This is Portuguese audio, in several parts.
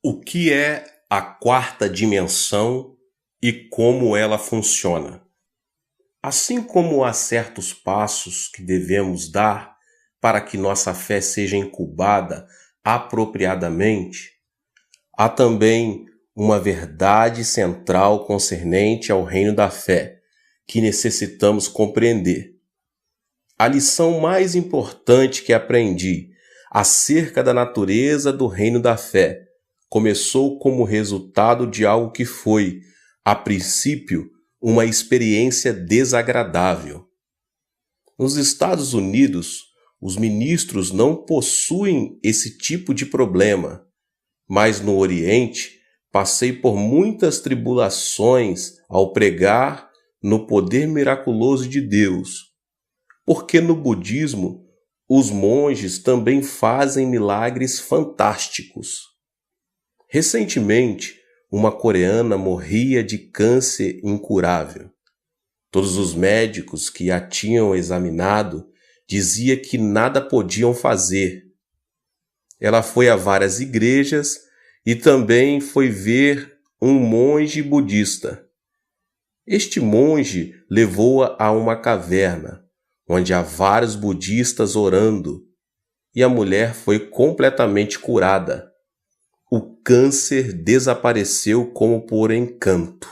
O que é a quarta dimensão e como ela funciona? Assim como há certos passos que devemos dar para que nossa fé seja incubada apropriadamente, há também uma verdade central concernente ao reino da fé que necessitamos compreender. A lição mais importante que aprendi acerca da natureza do reino da fé começou como resultado de algo que foi, a princípio, uma experiência desagradável. Nos Estados Unidos, os ministros não possuem esse tipo de problema, mas no Oriente passei por muitas tribulações ao pregar no poder miraculoso de Deus, porque no budismo os monges também fazem milagres fantásticos. Recentemente, uma coreana morria de câncer incurável. Todos os médicos que a tinham examinado diziam que nada podiam fazer. Ela foi a várias igrejas e também foi ver um monge budista. Este monge levou-a a uma caverna, onde há vários budistas orando, e a mulher foi completamente curada. O câncer desapareceu como por encanto.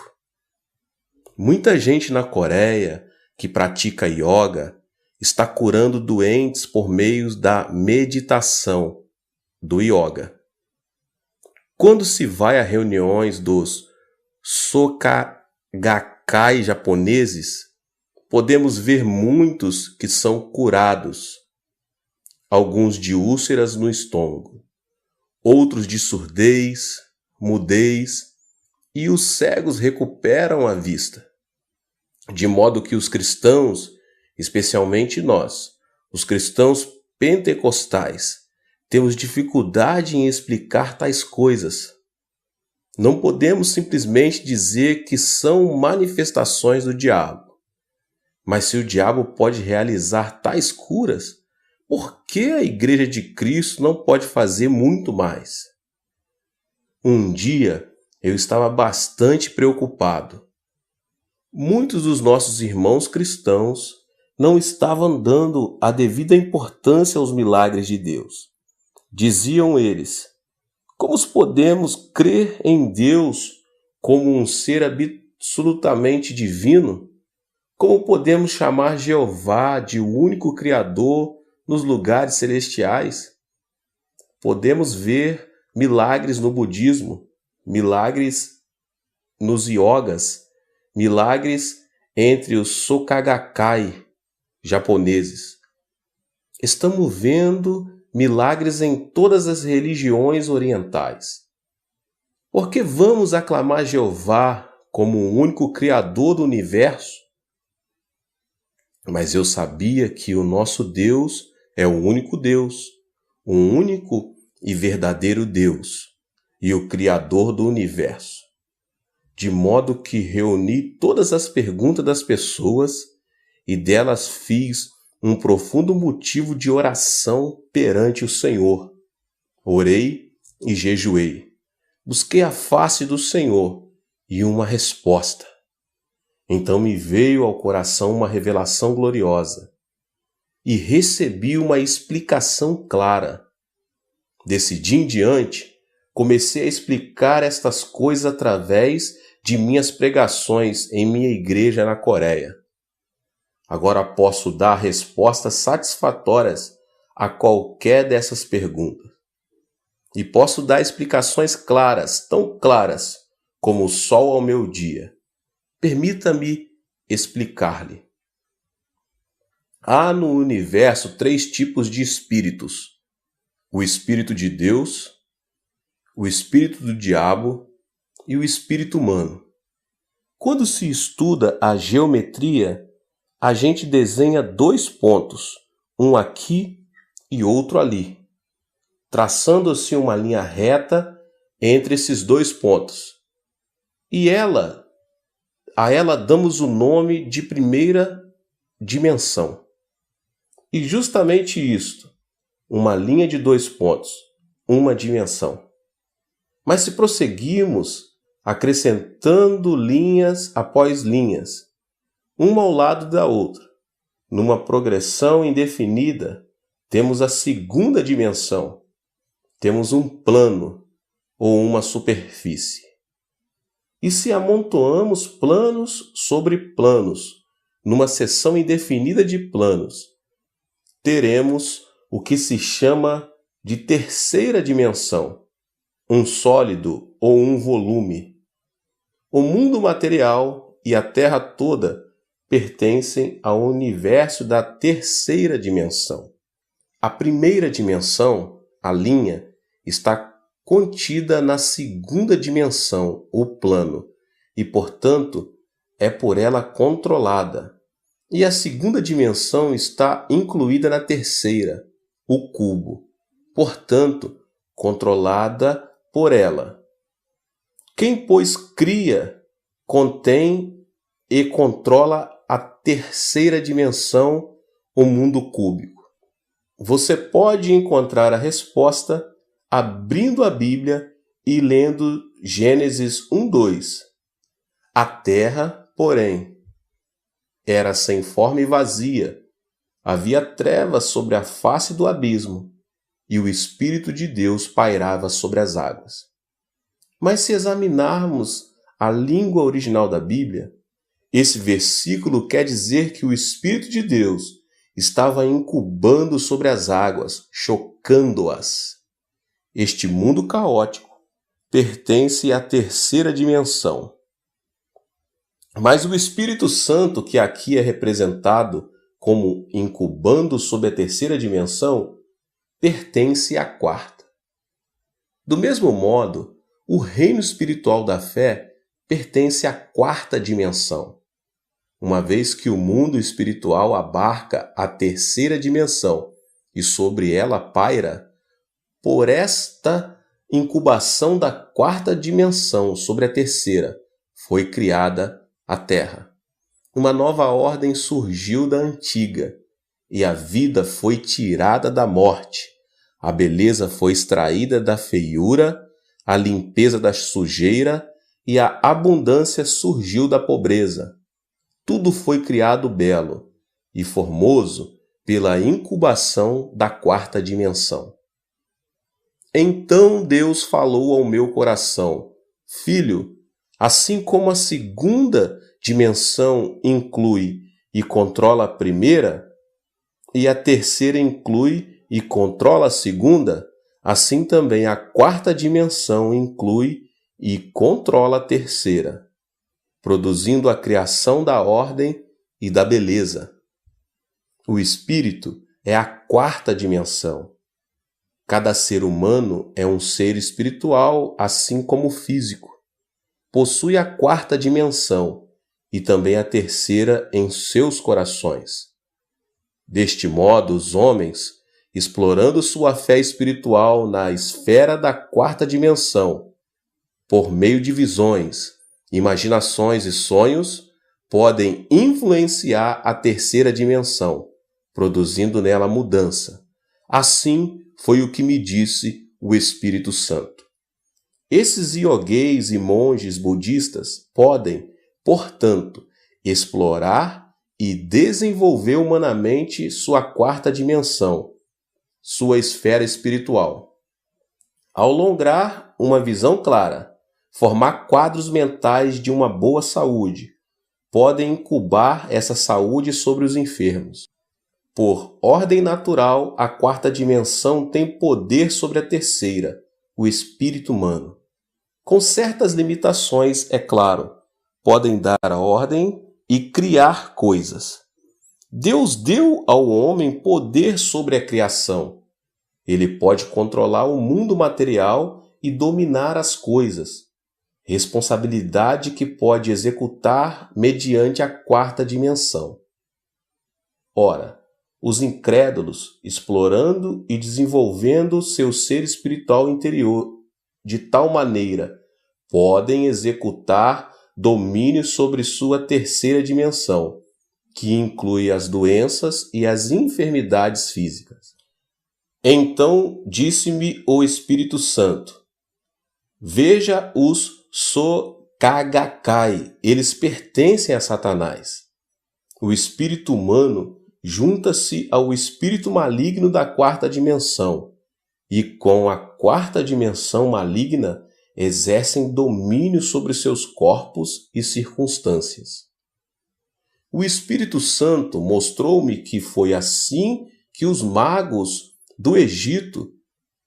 Muita gente na Coreia que pratica yoga está curando doentes por meio da meditação, do yoga. Quando se vai a reuniões dos Soka-gakkai japoneses, podemos ver muitos que são curados, alguns de úlceras no estômago, outros de surdez, mudez, e os cegos recuperam a vista. De modo que os cristãos, especialmente nós, os cristãos pentecostais, temos dificuldade em explicar tais coisas. Não podemos simplesmente dizer que são manifestações do diabo. Mas se o diabo pode realizar tais curas, por que a Igreja de Cristo não pode fazer muito mais? Um dia eu estava bastante preocupado. Muitos dos nossos irmãos cristãos não estavam dando a devida importância aos milagres de Deus. Diziam eles: como podemos crer em Deus como um ser absolutamente divino? Como podemos chamar Jeová de o único Criador nos lugares celestiais? Podemos ver milagres no budismo, milagres nos yogas, milagres entre os Soka-gakkai japoneses. Estamos vendo milagres em todas as religiões orientais. Por que vamos aclamar Jeová como o único Criador do universo? Mas eu sabia que o nosso Deus é o único Deus, o único e verdadeiro Deus e o Criador do universo. De modo que reuni todas as perguntas das pessoas e delas fiz um profundo motivo de oração perante o Senhor. Orei e jejuei. Busquei a face do Senhor e uma resposta. Então me veio ao coração uma revelação gloriosa e recebi uma explicação clara. Desse dia em diante, comecei a explicar estas coisas através de minhas pregações em minha igreja na Coreia. Agora posso dar respostas satisfatórias a qualquer dessas perguntas. E posso dar explicações claras, tão claras como o sol ao meu dia. Permita-me explicar-lhe. Há no universo 3 tipos de espíritos: o espírito de Deus, o espírito do diabo e o espírito humano. Quando se estuda a geometria, a gente desenha 2 pontos, um aqui e outro ali, traçando-se uma linha reta entre esses 2 pontos. E a ela damos o nome de primeira dimensão. E justamente isto, uma linha de 2 pontos, uma dimensão. Mas se prosseguirmos acrescentando linhas após linhas, uma ao lado da outra, numa progressão indefinida, temos a segunda dimensão. Temos um plano ou uma superfície. E se amontoamos planos sobre planos, numa seção indefinida de planos, teremos o que se chama de terceira dimensão, um sólido ou um volume. O mundo material e a Terra toda pertencem ao universo da terceira dimensão. A primeira dimensão, a linha, está contida na segunda dimensão, o plano, e, portanto, é por ela controlada. E a segunda dimensão está incluída na terceira, o cubo, portanto, controlada por ela. Quem, pois, cria, contém e controla a terceira dimensão, o mundo cúbico. Você pode encontrar a resposta abrindo a Bíblia e lendo Gênesis 1:2. A terra, porém, era sem forma e vazia. Havia trevas sobre a face do abismo, e o Espírito de Deus pairava sobre as águas. Mas se examinarmos a língua original da Bíblia, esse versículo quer dizer que o Espírito de Deus estava incubando sobre as águas, chocando-as. Este mundo caótico pertence à terceira dimensão. Mas o Espírito Santo, que aqui é representado como incubando sobre a terceira dimensão, pertence à quarta. Do mesmo modo, o reino espiritual da fé pertence à quarta dimensão, uma vez que o mundo espiritual abarca a terceira dimensão e sobre ela paira. Por esta incubação da quarta dimensão sobre a terceira, foi criada a Terra. Uma nova ordem surgiu da antiga, e a vida foi tirada da morte. A beleza foi extraída da feiura, a limpeza da sujeira e a abundância surgiu da pobreza. Tudo foi criado belo e formoso pela incubação da quarta dimensão. Então Deus falou ao meu coração: Filho, assim como a segunda dimensão inclui e controla a primeira, e a terceira inclui e controla a segunda, assim também a quarta dimensão inclui e controla a terceira, produzindo a criação da ordem e da beleza. O espírito é a quarta dimensão. Cada ser humano é um ser espiritual, assim como o físico. Possui a quarta dimensão e também a terceira em seus corações. Deste modo, os homens, explorando sua fé espiritual na esfera da quarta dimensão, por meio de visões, imaginações e sonhos, podem influenciar a terceira dimensão, produzindo nela mudança. Assim foi o que me disse o Espírito Santo. Esses iogueis e monges budistas podem, portanto, explorar e desenvolver humanamente sua quarta dimensão, sua esfera espiritual. Ao lograr uma visão clara, formar quadros mentais de uma boa saúde, podem incubar essa saúde sobre os enfermos. Por ordem natural, a quarta dimensão tem poder sobre a terceira, o espírito humano. Com certas limitações, é claro, podem dar a ordem e criar coisas. Deus deu ao homem poder sobre a criação. Ele pode controlar o mundo material e dominar as coisas, responsabilidade que pode executar mediante a quarta dimensão. Ora, os incrédulos, explorando e desenvolvendo seu ser espiritual interior de tal maneira, podem executar domínio sobre sua terceira dimensão, que inclui as doenças e as enfermidades físicas. Então disse-me o Espírito Santo: Veja os Sokagakai, eles pertencem a Satanás. O espírito humano junta-se ao espírito maligno da quarta dimensão e, com a quarta dimensão maligna, exercem domínio sobre seus corpos e circunstâncias. O Espírito Santo mostrou-me que foi assim que os magos do Egito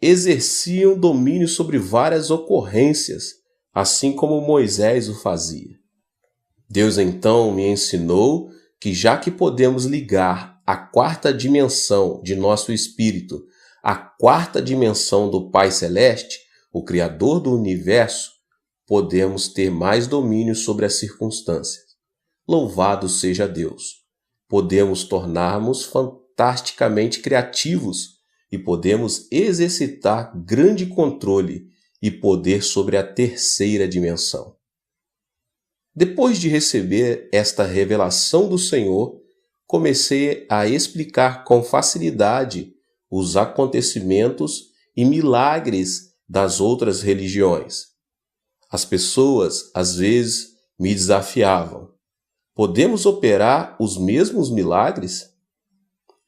exerciam domínio sobre várias ocorrências, assim como Moisés o fazia. Deus então me ensinou que, já que podemos ligar a quarta dimensão de nosso espírito à quarta dimensão do Pai Celeste, o Criador do Universo, podemos ter mais domínio sobre as circunstâncias. Louvado seja Deus! Podemos tornar-nos fantasticamente criativos e podemos exercitar grande controle e poder sobre a terceira dimensão. Depois de receber esta revelação do Senhor, comecei a explicar com facilidade os acontecimentos e milagres das outras religiões. As pessoas, às vezes, me desafiavam. Podemos operar os mesmos milagres?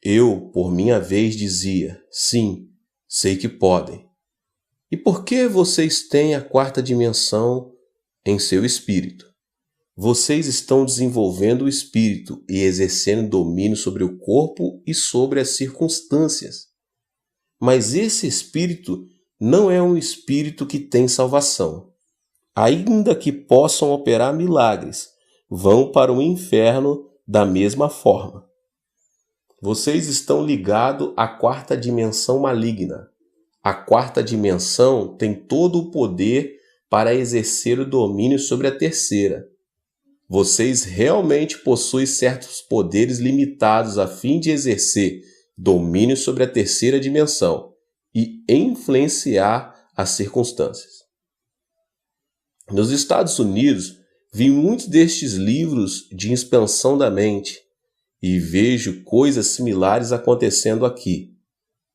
Eu, por minha vez, dizia, sim, sei que podem. E por que vocês têm a quarta dimensão em seu espírito? Vocês estão desenvolvendo o espírito e exercendo domínio sobre o corpo e sobre as circunstâncias. Mas esse espírito não é um espírito que tem salvação. Ainda que possam operar milagres, vão para o inferno da mesma forma. Vocês estão ligados à quarta dimensão maligna. A quarta dimensão tem todo o poder para exercer o domínio sobre a terceira. Vocês realmente possuem certos poderes limitados a fim de exercer domínio sobre a terceira dimensão e influenciar as circunstâncias. Nos Estados Unidos, vi muitos destes livros de expansão da mente e vejo coisas similares acontecendo aqui,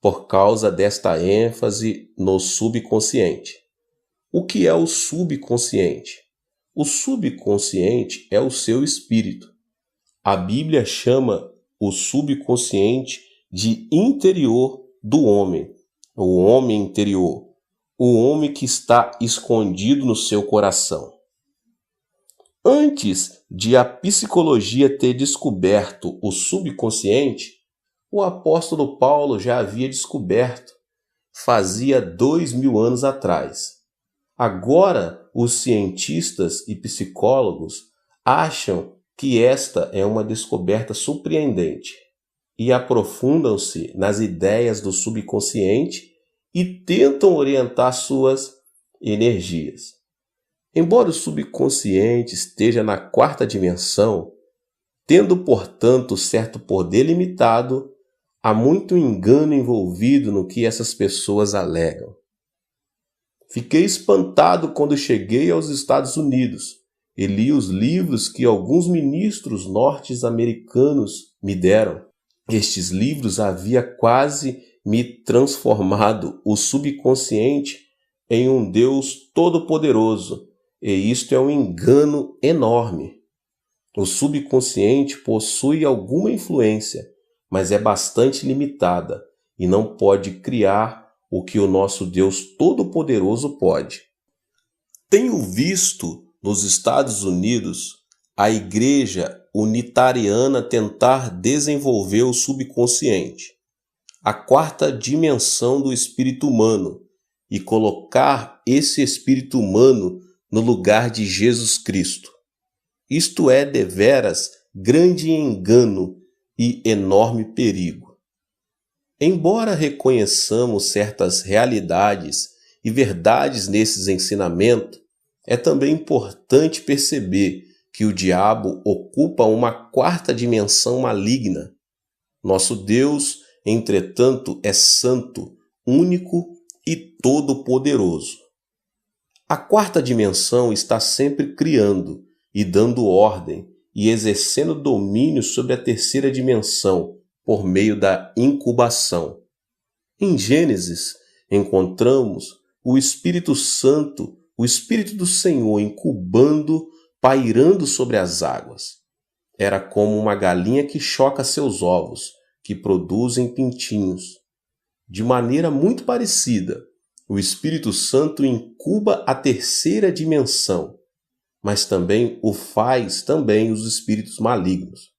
por causa desta ênfase no subconsciente. O que é o subconsciente? O subconsciente é o seu espírito. A Bíblia chama o subconsciente de interior do homem, o homem interior, o homem que está escondido no seu coração. Antes de a psicologia ter descoberto o subconsciente, o apóstolo Paulo já havia descoberto, fazia 2000 anos atrás. Agora, os cientistas e psicólogos acham que esta é uma descoberta surpreendente e aprofundam-se nas ideias do subconsciente e tentam orientar suas energias. Embora o subconsciente esteja na quarta dimensão, tendo, portanto, certo poder limitado, há muito engano envolvido no que essas pessoas alegam. Fiquei espantado quando cheguei aos Estados Unidos e li os livros que alguns ministros norte-americanos me deram. Estes livros haviam quase me transformado o subconsciente em um Deus todo-poderoso, e isto é um engano enorme. O subconsciente possui alguma influência, mas é bastante limitada e não pode criar o que o nosso Deus Todo-Poderoso pode. Tenho visto nos Estados Unidos a Igreja Unitariana tentar desenvolver o subconsciente, a quarta dimensão do espírito humano, e colocar esse espírito humano no lugar de Jesus Cristo. Isto é deveras grande engano e enorme perigo. Embora reconheçamos certas realidades e verdades nesses ensinamentos, é também importante perceber que o diabo ocupa uma quarta dimensão maligna. Nosso Deus, entretanto, é santo, único e todo-poderoso. A quarta dimensão está sempre criando e dando ordem e exercendo domínio sobre a terceira dimensão por meio da incubação. Em Gênesis, encontramos o Espírito Santo o Espírito do Senhor incubando, pairando sobre as águas. Era como uma galinha que choca seus ovos, que produzem pintinhos. De maneira muito parecida, o Espírito Santo incuba a terceira dimensão, mas também o faz também os espíritos malignos.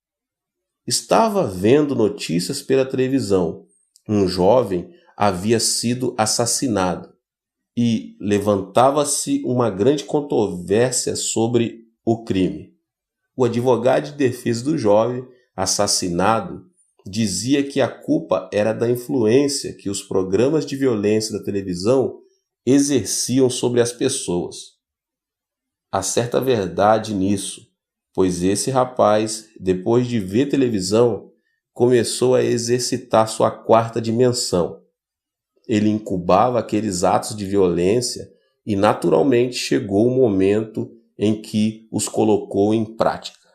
Estava vendo notícias pela televisão. Um jovem havia sido assassinado e levantava-se uma grande controvérsia sobre o crime. O advogado de defesa do jovem assassinado dizia que a culpa era da influência que os programas de violência da televisão exerciam sobre as pessoas. Há certa verdade nisso, pois esse rapaz, depois de ver televisão, começou a exercitar sua quarta dimensão. Ele incubava aqueles atos de violência e naturalmente chegou o momento em que os colocou em prática.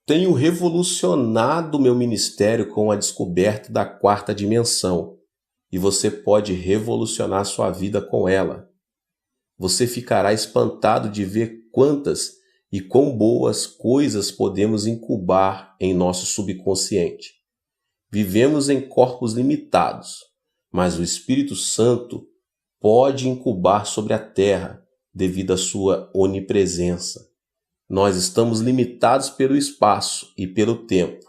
Tenho revolucionado meu ministério com a descoberta da quarta dimensão, e você pode revolucionar sua vida com ela. Você ficará espantado de ver quantas e quão boas coisas podemos incubar em nosso subconsciente. Vivemos em corpos limitados, mas o Espírito Santo pode incubar sobre a terra devido à sua onipresença. Nós estamos limitados pelo espaço e pelo tempo,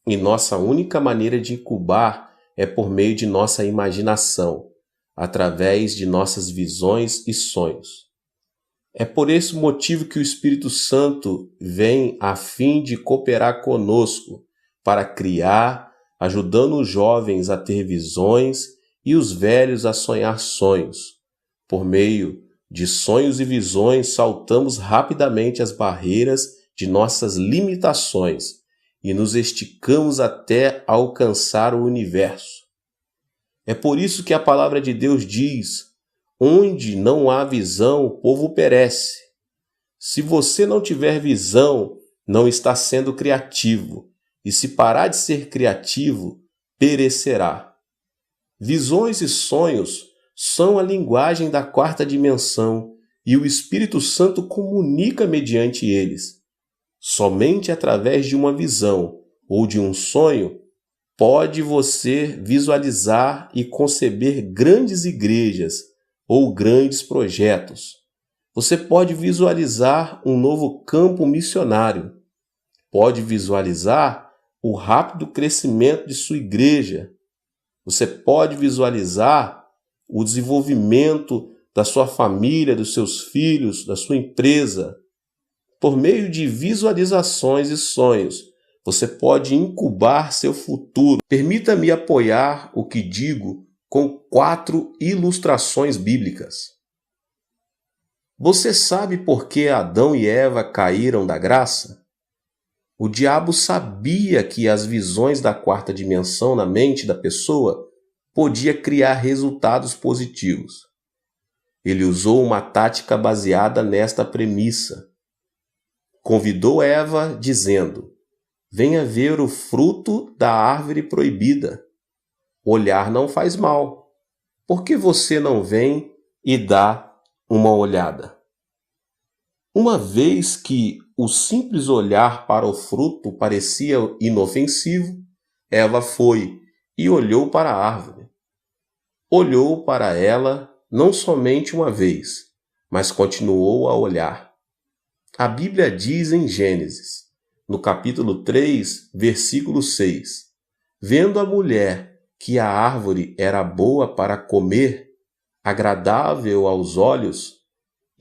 e nossa única maneira de incubar é por meio de nossa imaginação, através de nossas visões e sonhos. É por esse motivo que o Espírito Santo vem a fim de cooperar conosco para criar, ajudando os jovens a ter visões e os velhos a sonhar sonhos. Por meio de sonhos e visões, saltamos rapidamente as barreiras de nossas limitações e nos esticamos até alcançar o universo. É por isso que a palavra de Deus diz: onde não há visão, o povo perece. Se você não tiver visão, não está sendo criativo, e se parar de ser criativo, perecerá. Visões e sonhos são a linguagem da quarta dimensão e o Espírito Santo comunica mediante eles. Somente através de uma visão ou de um sonho pode você visualizar e conceber grandes igrejas ou grandes projetos. Você pode visualizar um novo campo missionário. Pode visualizar o rápido crescimento de sua igreja. Você pode visualizar o desenvolvimento da sua família, dos seus filhos, da sua empresa. Por meio de visualizações e sonhos, você pode incubar seu futuro. Permita-me apoiar o que digo com 4 ilustrações bíblicas. Você sabe por que Adão e Eva caíram da graça? O diabo sabia que as visões da quarta dimensão na mente da pessoa podia criar resultados positivos. Ele usou uma tática baseada nesta premissa. Convidou Eva dizendo: venha ver o fruto da árvore proibida. Olhar não faz mal. Por que você não vem e dá uma olhada? Uma vez que o simples olhar para o fruto parecia inofensivo, Eva foi e olhou para a árvore. Olhou para ela não somente uma vez, mas continuou a olhar. A Bíblia diz em Gênesis, no capítulo 3, versículo 6, vendo a mulher que a árvore era boa para comer, agradável aos olhos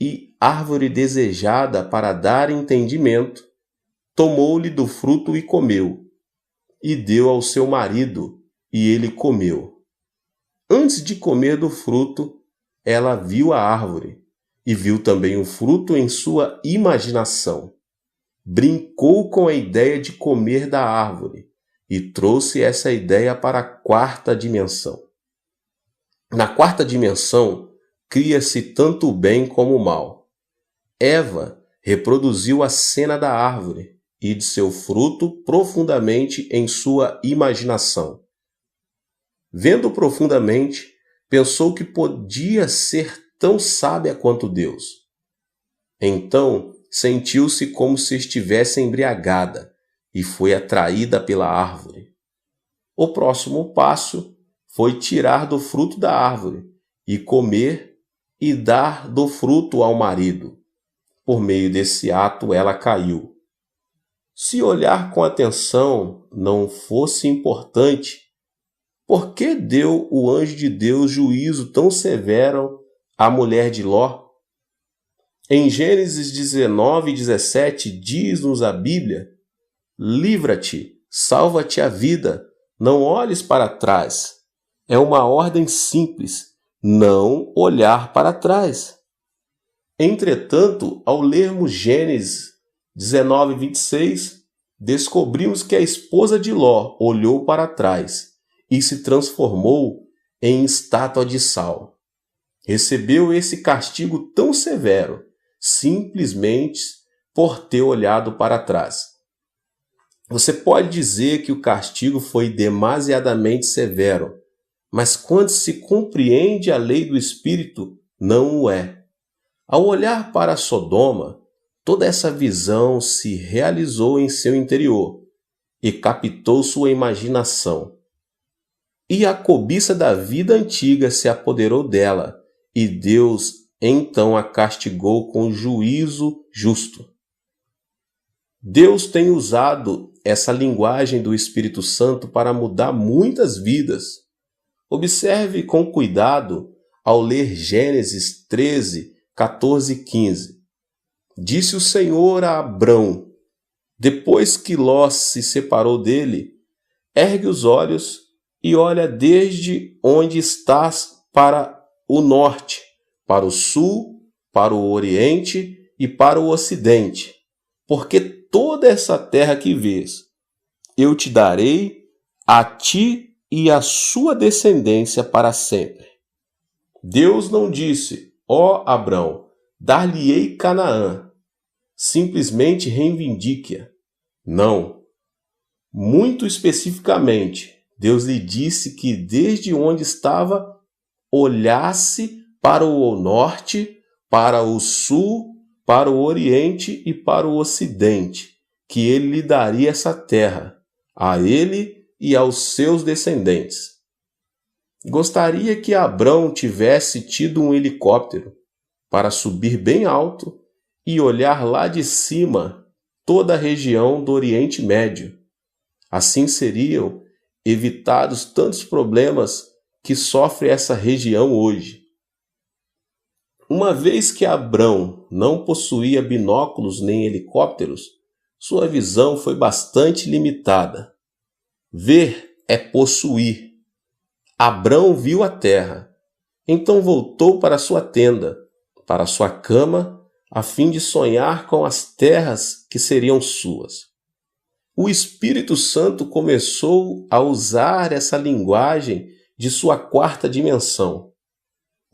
e árvore desejada para dar entendimento, tomou-lhe do fruto e comeu, e deu ao seu marido, e ele comeu. Antes de comer do fruto, ela viu a árvore, e viu também o fruto em sua imaginação. Brincou com a ideia de comer da árvore, e trouxe essa ideia para a quarta dimensão. Na quarta dimensão, cria-se tanto o bem como o mal. Eva reproduziu a cena da árvore e de seu fruto profundamente em sua imaginação. Vendo profundamente, pensou que podia ser tão sábia quanto Deus. Então sentiu-se como se estivesse embriagada e foi atraída pela árvore. O próximo passo foi tirar do fruto da árvore e comer e dar do fruto ao marido. Por meio desse ato, ela caiu. Se olhar com atenção não fosse importante, por que deu o anjo de Deus juízo tão severo à mulher de Ló? Em Gênesis 19:17 diz-nos a Bíblia: livra-te, salva-te a vida, não olhes para trás. É uma ordem simples, não olhar para trás. Entretanto, ao lermos Gênesis 19:26, descobrimos que a esposa de Ló olhou para trás e se transformou em estátua de sal. Recebeu esse castigo tão severo, simplesmente por ter olhado para trás. Você pode dizer que o castigo foi demasiadamente severo, mas quando se compreende a lei do Espírito, não o é. Ao olhar para Sodoma, toda essa visão se realizou em seu interior e captou sua imaginação. E a cobiça da vida antiga se apoderou dela, e Deus então a castigou com juízo justo. Deus tem usado essa linguagem do Espírito Santo para mudar muitas vidas. Observe com cuidado ao ler Gênesis 13, 14 e 15. Disse o Senhor a Abrão, depois que Ló se separou dele: ergue os olhos e olha desde onde estás para o norte, para o sul, para o oriente e para o ocidente, porque toda essa terra que vês, eu te darei a ti e a sua descendência para sempre. Deus não disse: ó Abrão, dar-lhe-ei Canaã. Simplesmente reivindique-a. Não. Muito especificamente, Deus lhe disse que desde onde estava, olhasse para o norte, para o sul, para o oriente e para o ocidente, que ele lhe daria essa terra, a ele e aos seus descendentes. Gostaria que Abrão tivesse tido um helicóptero para subir bem alto e olhar lá de cima toda a região do Oriente Médio. Assim seriam evitados tantos problemas que sofre essa região hoje. Uma vez que Abrão não possuía binóculos nem helicópteros, sua visão foi bastante limitada. Ver é possuir. Abrão viu a terra, então voltou para sua tenda, para sua cama, a fim de sonhar com as terras que seriam suas. O Espírito Santo começou a usar essa linguagem de sua quarta dimensão.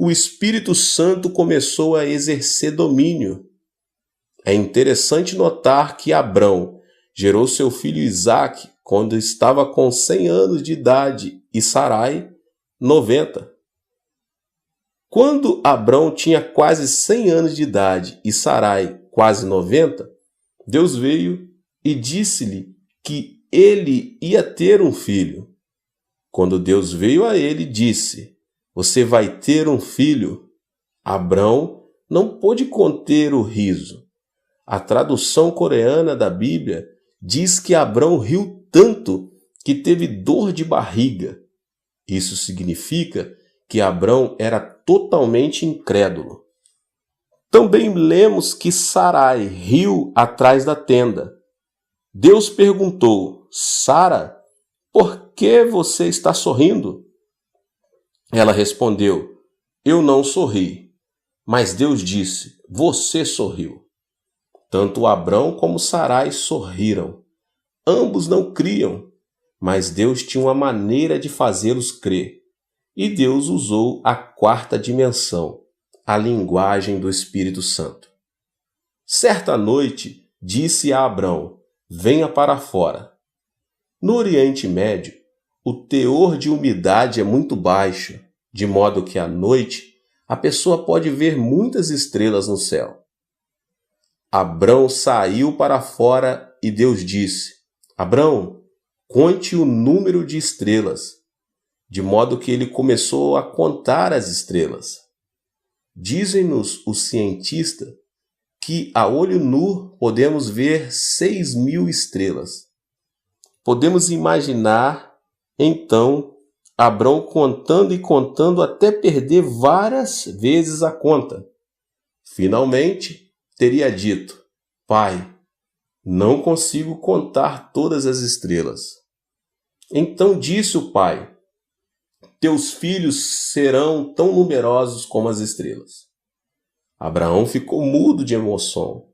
O Espírito Santo começou a exercer domínio. É interessante notar que Abrão gerou seu filho Isaque quando estava com 100 anos de idade e Sarai, 90. Quando Abrão tinha quase 100 anos de idade e Sarai quase 90, Deus veio e disse-lhe que ele ia ter um filho. Quando Deus veio a ele, disse: você vai ter um filho. Abrão não pôde conter o riso. A tradução coreana da Bíblia diz que Abrão riu tanto que teve dor de barriga. Isso significa que Abrão era totalmente incrédulo. Também lemos que Sarai riu atrás da tenda. Deus perguntou: Sara, por que você está sorrindo? Ela respondeu: eu não sorri. Mas Deus disse: você sorriu. Tanto Abrão como Sarai sorriram. Ambos não criam, mas Deus tinha uma maneira de fazê-los crer. E Deus usou a quarta dimensão, a linguagem do Espírito Santo. Certa noite, disse a Abrão: venha para fora. No Oriente Médio, o teor de umidade é muito baixo, de modo que à noite a pessoa pode ver muitas estrelas no céu. Abrão saiu para fora e Deus disse: Abrão, conte o número de estrelas, de modo que ele começou a contar as estrelas. Dizem-nos os cientistas que a olho nu podemos ver 6.000 estrelas. Podemos imaginar, então, Abrão contando e contando até perder várias vezes a conta. Finalmente, teria dito: Pai, não consigo contar todas as estrelas. Então disse o pai: Teus filhos serão tão numerosos como as estrelas. Abraão ficou mudo de emoção.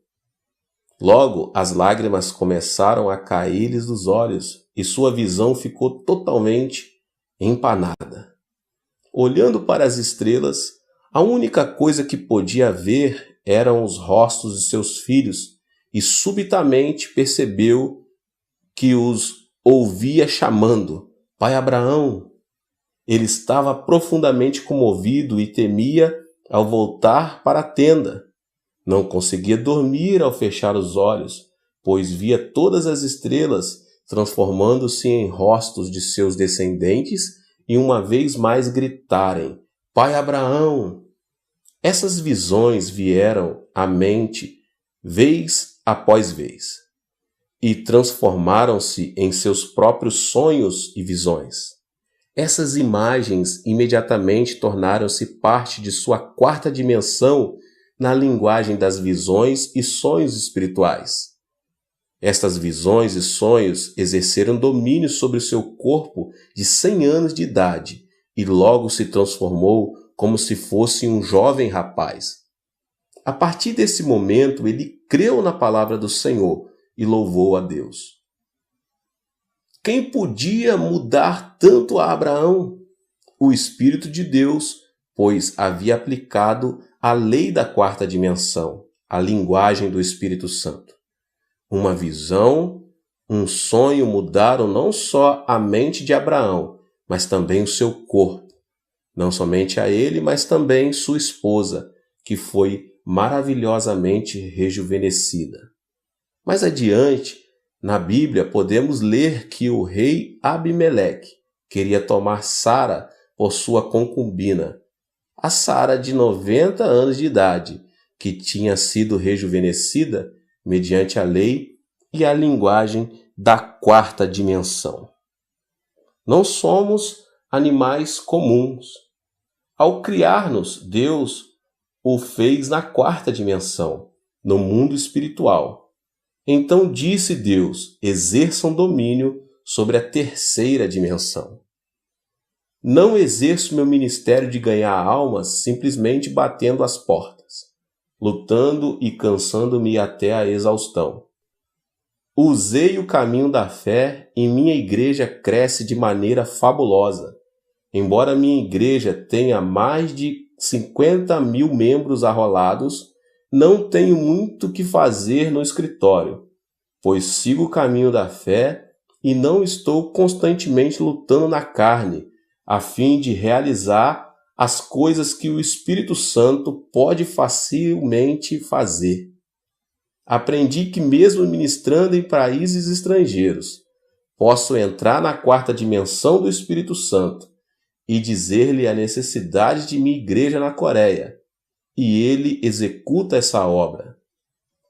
Logo, as lágrimas começaram a cair-lhes dos olhos e sua visão ficou totalmente empanada. Olhando para as estrelas, a única coisa que podia ver eram os rostos de seus filhos e subitamente percebeu que os ouvia chamando: Pai Abraão. Ele estava profundamente comovido e temia ao voltar para a tenda. Não conseguia dormir ao fechar os olhos, pois via todas as estrelas transformando-se em rostos de seus descendentes e uma vez mais gritarem: Pai Abraão! Essas visões vieram à mente vez após vez e transformaram-se em seus próprios sonhos e visões. Essas imagens imediatamente tornaram-se parte de sua quarta dimensão na linguagem das visões e sonhos espirituais. Estas visões e sonhos exerceram domínio sobre o seu corpo de 100 anos de idade e logo se transformou como se fosse um jovem rapaz. A partir desse momento, ele creu na palavra do Senhor e louvou a Deus. Quem podia mudar tanto a Abraão? O Espírito de Deus, pois havia aplicado a lei da quarta dimensão, a linguagem do Espírito Santo. Uma visão, um sonho mudaram não só a mente de Abraão, mas também o seu corpo. Não somente a ele, mas também sua esposa, que foi maravilhosamente rejuvenescida. Mais adiante, na Bíblia, podemos ler que o rei Abimeleque queria tomar Sara por sua concubina, a Sara de 90 anos de idade, que tinha sido rejuvenescida mediante a lei e a linguagem da quarta dimensão. Não somos animais comuns. Ao criar-nos, Deus o fez na quarta dimensão, no mundo espiritual. Então disse Deus: exerçam domínio sobre a terceira dimensão. Não exerço meu ministério de ganhar almas simplesmente batendo as portas, lutando e cansando-me até a exaustão. Usei o caminho da fé e minha igreja cresce de maneira fabulosa. Embora minha igreja tenha mais de 50.000 membros arrolados, não tenho muito que fazer no escritório, pois sigo o caminho da fé e não estou constantemente lutando na carne, a fim de realizar as coisas que o Espírito Santo pode facilmente fazer. Aprendi que mesmo ministrando em países estrangeiros, posso entrar na quarta dimensão do Espírito Santo e dizer-lhe a necessidade de minha igreja na Coreia, e ele executa essa obra.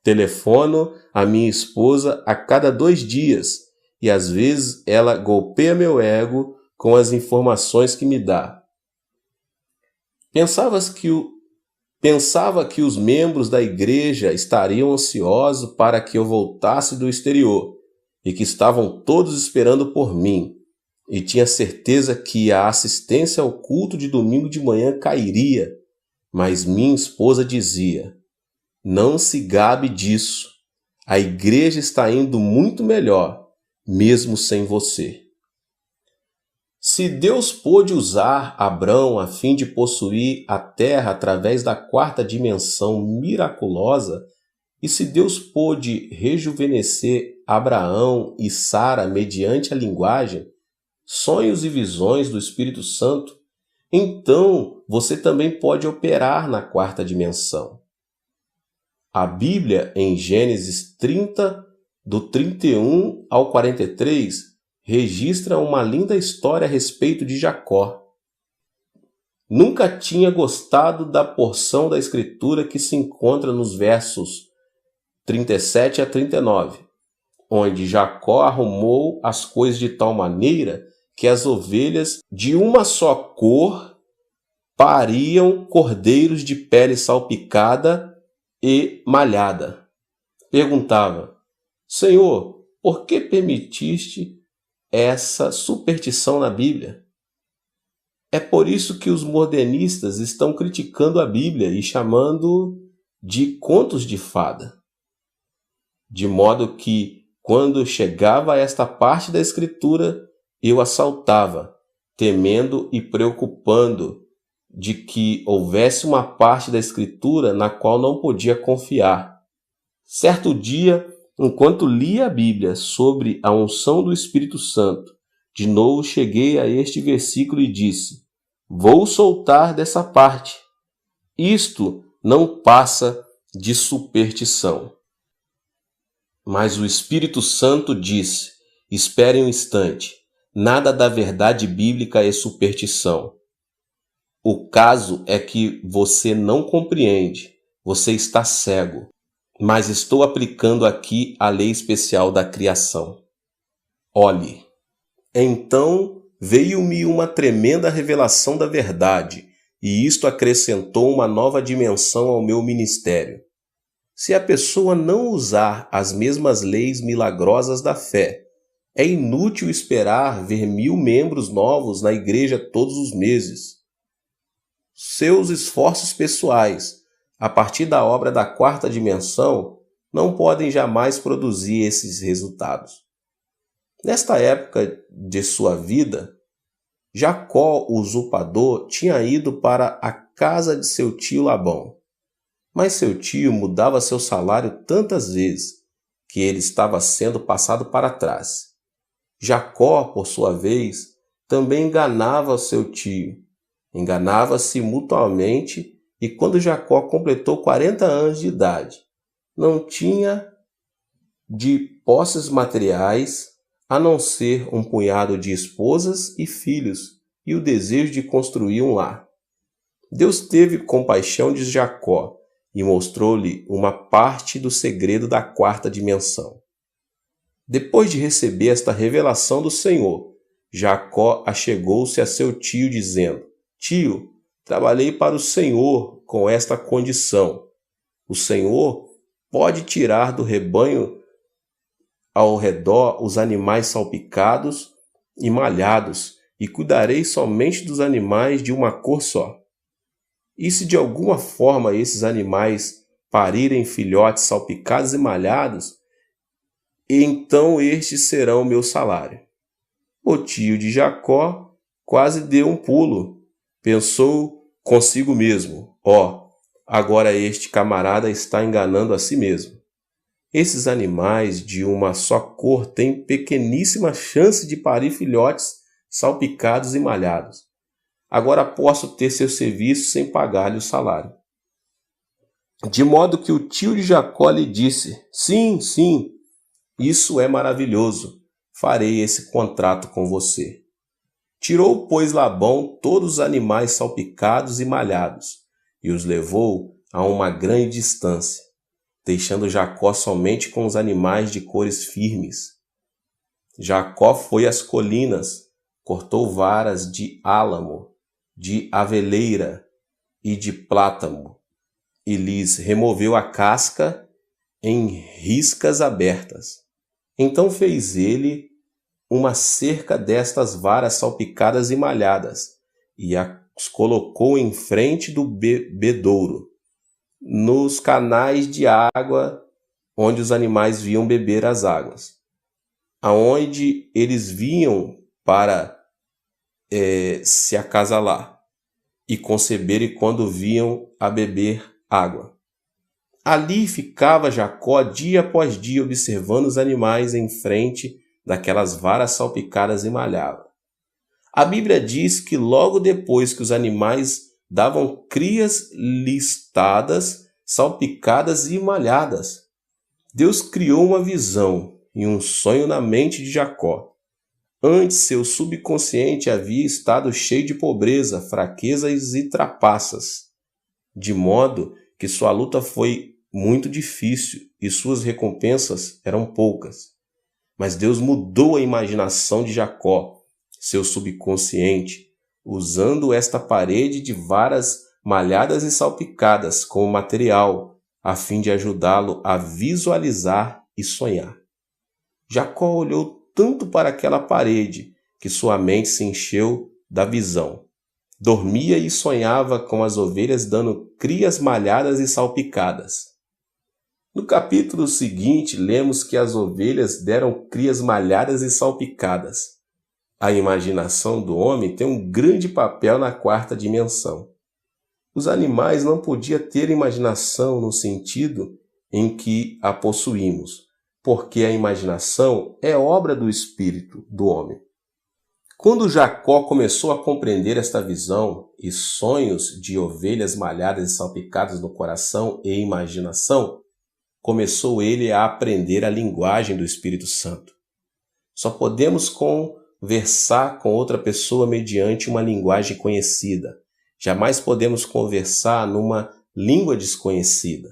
Telefono a minha esposa a cada 2 dias e às vezes ela golpeia meu ego com as informações que me dá. Pensava que os membros da igreja estariam ansiosos para que eu voltasse do exterior e que estavam todos esperando por mim, e tinha certeza que a assistência ao culto de domingo de manhã cairia, mas minha esposa dizia: não se gabe disso, a igreja está indo muito melhor, mesmo sem você. Se Deus pôde usar Abrão a fim de possuir a terra através da quarta dimensão miraculosa, e se Deus pôde rejuvenescer Abraão e Sara mediante a linguagem, sonhos e visões do Espírito Santo, então você também pode operar na quarta dimensão. A Bíblia, em Gênesis 30, do 31 ao 43, registra uma linda história a respeito de Jacó. Nunca tinha gostado da porção da Escritura que se encontra nos versos 37 a 39, onde Jacó arrumou as coisas de tal maneira que as ovelhas de uma só cor pariam cordeiros de pele salpicada e malhada. Perguntava: Senhor, por que permitiste essa superstição na Bíblia? É por isso que os modernistas estão criticando a Bíblia e chamando de contos de fada. De modo que, quando chegava a esta parte da Escritura, eu a saltava, temendo e preocupando de que houvesse uma parte da Escritura na qual não podia confiar. Certo dia, enquanto lia a Bíblia sobre a unção do Espírito Santo, de novo cheguei a este versículo e disse: vou soltar dessa parte. Isto não passa de superstição. Mas o Espírito Santo disse: espere um instante, nada da verdade bíblica é superstição. O caso é que você não compreende, você está cego. Mas estou aplicando aqui a lei especial da criação. Olhe. Então veio-me uma tremenda revelação da verdade, e isto acrescentou uma nova dimensão ao meu ministério. Se a pessoa não usar as mesmas leis milagrosas da fé, é inútil esperar ver 1000 membros novos na igreja todos os meses. Seus esforços pessoais, a partir da obra da quarta dimensão, não podem jamais produzir esses resultados. Nesta época de sua vida, Jacó, o usurpador, tinha ido para a casa de seu tio Labão. Mas seu tio mudava seu salário tantas vezes que ele estava sendo passado para trás. Jacó, por sua vez, também enganava seu tio. Enganava-se mutuamente e quando Jacó completou 40 anos de idade, não tinha de posses materiais a não ser um punhado de esposas e filhos e o desejo de construir um lar. Deus teve compaixão de Jacó e mostrou-lhe uma parte do segredo da quarta dimensão. Depois de receber esta revelação do Senhor, Jacó achegou-se a seu tio dizendo: Tio, trabalhei para o Senhor com esta condição. O Senhor pode tirar do rebanho ao redor os animais salpicados e malhados, e cuidarei somente dos animais de uma cor só. E se de alguma forma esses animais parirem filhotes salpicados e malhados, então estes serão meu salário. O tio de Jacó quase deu um pulo. Pensou consigo mesmo: agora este camarada está enganando a si mesmo. Esses animais de uma só cor têm pequeníssima chance de parir filhotes salpicados e malhados. Agora posso ter seu serviço sem pagar-lhe o salário. De modo que o tio de Jacó lhe disse: Sim, isso é maravilhoso. Farei esse contrato com você. Tirou, pois, Labão todos os animais salpicados e malhados e os levou a uma grande distância, deixando Jacó somente com os animais de cores firmes. Jacó foi às colinas, cortou varas de álamo, de aveleira e de plátano, e lhes removeu a casca em riscas abertas. Então fez ele uma cerca destas varas salpicadas e malhadas, e as colocou em frente do bebedouro, nos canais de água onde os animais vinham beber as águas, aonde eles vinham para se acasalar e conceberem quando vinham a beber água. Ali ficava Jacó dia após dia observando os animais em frente daquelas varas salpicadas e malhadas. A Bíblia diz que logo depois que os animais davam crias listadas, salpicadas e malhadas. Deus criou uma visão e um sonho na mente de Jacó. Antes, seu subconsciente havia estado cheio de pobreza, fraquezas e trapaças, de modo que sua luta foi muito difícil e suas recompensas eram poucas. Mas Deus mudou a imaginação de Jacó, seu subconsciente, usando esta parede de varas malhadas e salpicadas como material, a fim de ajudá-lo a visualizar e sonhar. Jacó olhou tanto para aquela parede que sua mente se encheu da visão. Dormia e sonhava com as ovelhas dando crias malhadas e salpicadas. No capítulo seguinte, lemos que as ovelhas deram crias malhadas e salpicadas. A imaginação do homem tem um grande papel na quarta dimensão. Os animais não podiam ter imaginação no sentido em que a possuímos, porque a imaginação é obra do espírito do homem. Quando Jacó começou a compreender esta visão e sonhos de ovelhas malhadas e salpicadas no coração e imaginação, começou ele a aprender a linguagem do Espírito Santo. Só podemos conversar com outra pessoa mediante uma linguagem conhecida. Jamais podemos conversar numa língua desconhecida.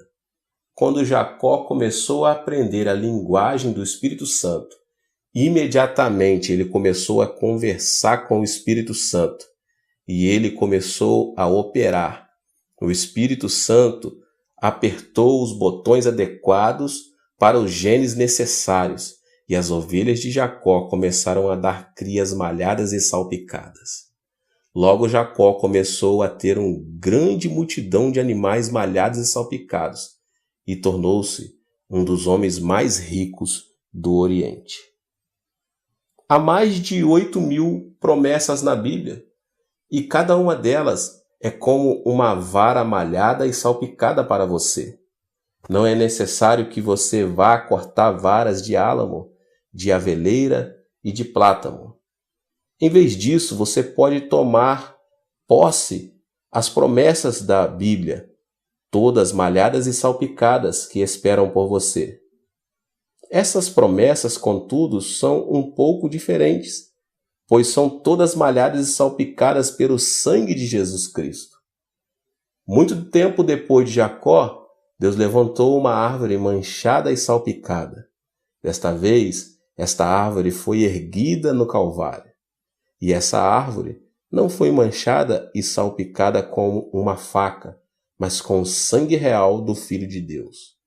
Quando Jacó começou a aprender a linguagem do Espírito Santo, imediatamente ele começou a conversar com o Espírito Santo e ele começou a operar. O Espírito Santo apertou os botões adequados para os genes necessários e as ovelhas de Jacó começaram a dar crias malhadas e salpicadas. Logo Jacó começou a ter uma grande multidão de animais malhados e salpicados e tornou-se um dos homens mais ricos do Oriente. Há mais de 8.000 promessas na Bíblia e cada uma delas é como uma vara malhada e salpicada para você. Não é necessário que você vá cortar varas de álamo, de aveleira e de plátano. Em vez disso, você pode tomar posse as promessas da Bíblia, todas malhadas e salpicadas que esperam por você. Essas promessas, contudo, são um pouco diferentes, pois são todas malhadas e salpicadas pelo sangue de Jesus Cristo. Muito tempo depois de Jacó, Deus levantou uma árvore manchada e salpicada. Desta vez, esta árvore foi erguida no Calvário. E essa árvore não foi manchada e salpicada com uma faca, mas com o sangue real do Filho de Deus.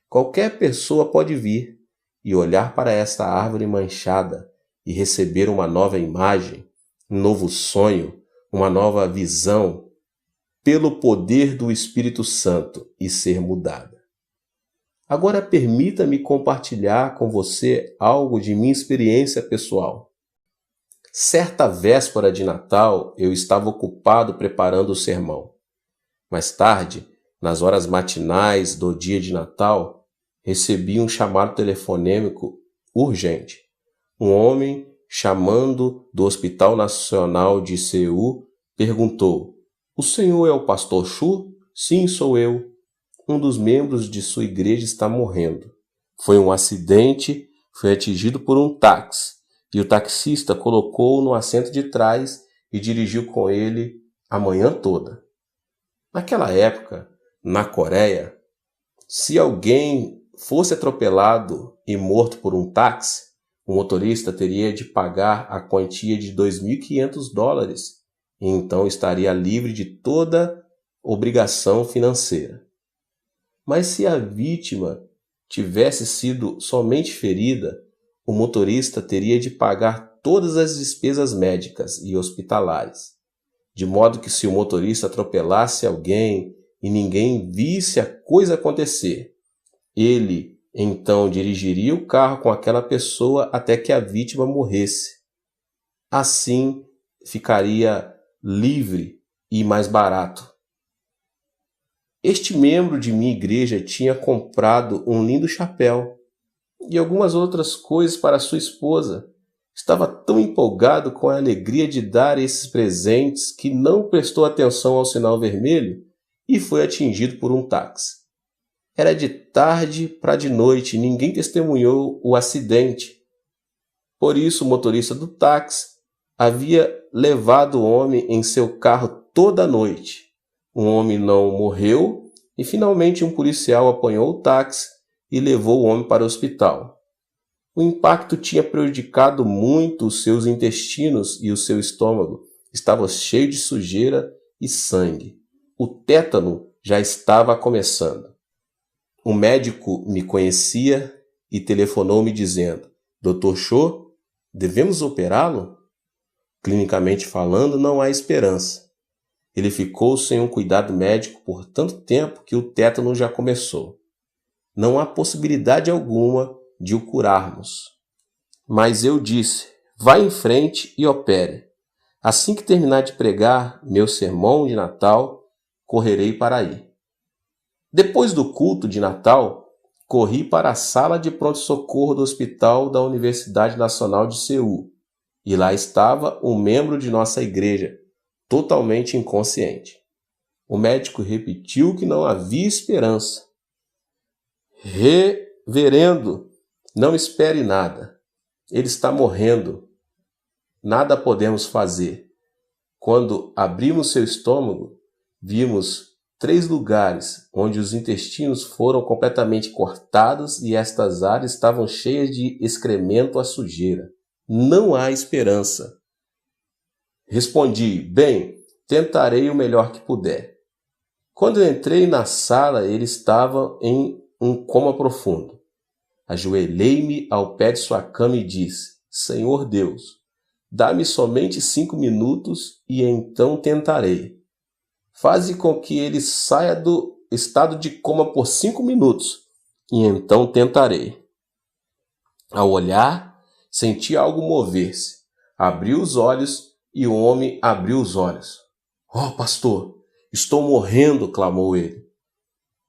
Qualquer pessoa pode vir e olhar para esta árvore manchada e receber uma nova imagem, um novo sonho, uma nova visão, pelo poder do Espírito Santo e ser mudada. Agora permita-me compartilhar com você algo de minha experiência pessoal. Certa véspera de Natal, eu estava ocupado preparando o sermão. Mais tarde, nas horas matinais do dia de Natal, recebi um chamado telefonêmico urgente. Um homem, chamando do Hospital Nacional de Seul, perguntou: "O senhor é o pastor Chu?" "Sim, sou eu. Um dos membros de sua igreja está morrendo. Foi um acidente, foi atingido por um táxi, e o taxista colocou-o no assento de trás e dirigiu com ele a manhã toda." Naquela época, na Coreia, se alguém fosse atropelado e morto por um táxi, o motorista teria de pagar a quantia de $2.500 e então estaria livre de toda obrigação financeira. Mas se a vítima tivesse sido somente ferida, o motorista teria de pagar todas as despesas médicas e hospitalares, de modo que se o motorista atropelasse alguém e ninguém visse a coisa acontecer, ele então dirigiria o carro com aquela pessoa até que a vítima morresse. Assim ficaria livre e mais barato. Este membro de minha igreja tinha comprado um lindo chapéu e algumas outras coisas para sua esposa. Estava tão empolgado com a alegria de dar esses presentes que não prestou atenção ao sinal vermelho e foi atingido por um táxi. Era de tarde para de noite e ninguém testemunhou o acidente. Por isso, o motorista do táxi havia levado o homem em seu carro toda a noite. O homem não morreu e finalmente um policial apanhou o táxi e levou o homem para o hospital. O impacto tinha prejudicado muito os seus intestinos e o seu estômago estava cheio de sujeira e sangue. O tétano já estava começando. O médico me conhecia e telefonou me dizendo: Dr. Cho, devemos operá-lo? Clinicamente falando, não há esperança. Ele ficou sem um cuidado médico por tanto tempo que o tétano já começou. Não há possibilidade alguma de o curarmos. Mas eu disse: vá em frente e opere. Assim que terminar de pregar meu sermão de Natal, correrei para aí. Depois do culto de Natal, corri para a sala de pronto-socorro do Hospital da Universidade Nacional de Seul, e lá estava um membro de nossa igreja, totalmente inconsciente. O médico repetiu que não havia esperança. Reverendo, não espere nada. Ele está morrendo. Nada podemos fazer. Quando abrimos seu estômago, vimos 3 lugares onde os intestinos foram completamente cortados e estas áreas estavam cheias de excremento à sujeira. Não há esperança. Respondi: bem, tentarei o melhor que puder. Quando eu entrei na sala, ele estava em um coma profundo. Ajoelhei-me ao pé de sua cama e disse: Senhor Deus, dá-me somente 5 minutos e então tentarei. Faze com que ele saia do estado de coma por 5 minutos e então tentarei. Ao olhar, senti algo mover-se. Abri os olhos e o homem abriu os olhos. Oh, pastor, estou morrendo, clamou ele.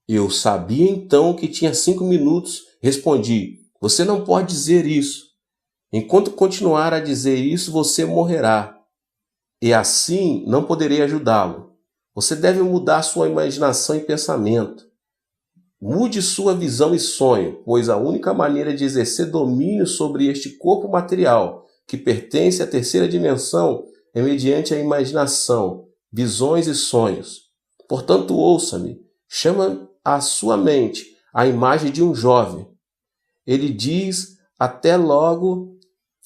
Eu sabia então que tinha 5 minutos. Respondi: você não pode dizer isso. Enquanto continuar a dizer isso, você morrerá. E assim não poderei ajudá-lo. Você deve mudar sua imaginação e pensamento. Mude sua visão e sonho, pois a única maneira de exercer domínio sobre este corpo material, que pertence à terceira dimensão, é mediante a imaginação, visões e sonhos. Portanto, ouça-me. Chama à sua mente a imagem de um jovem. Ele diz até logo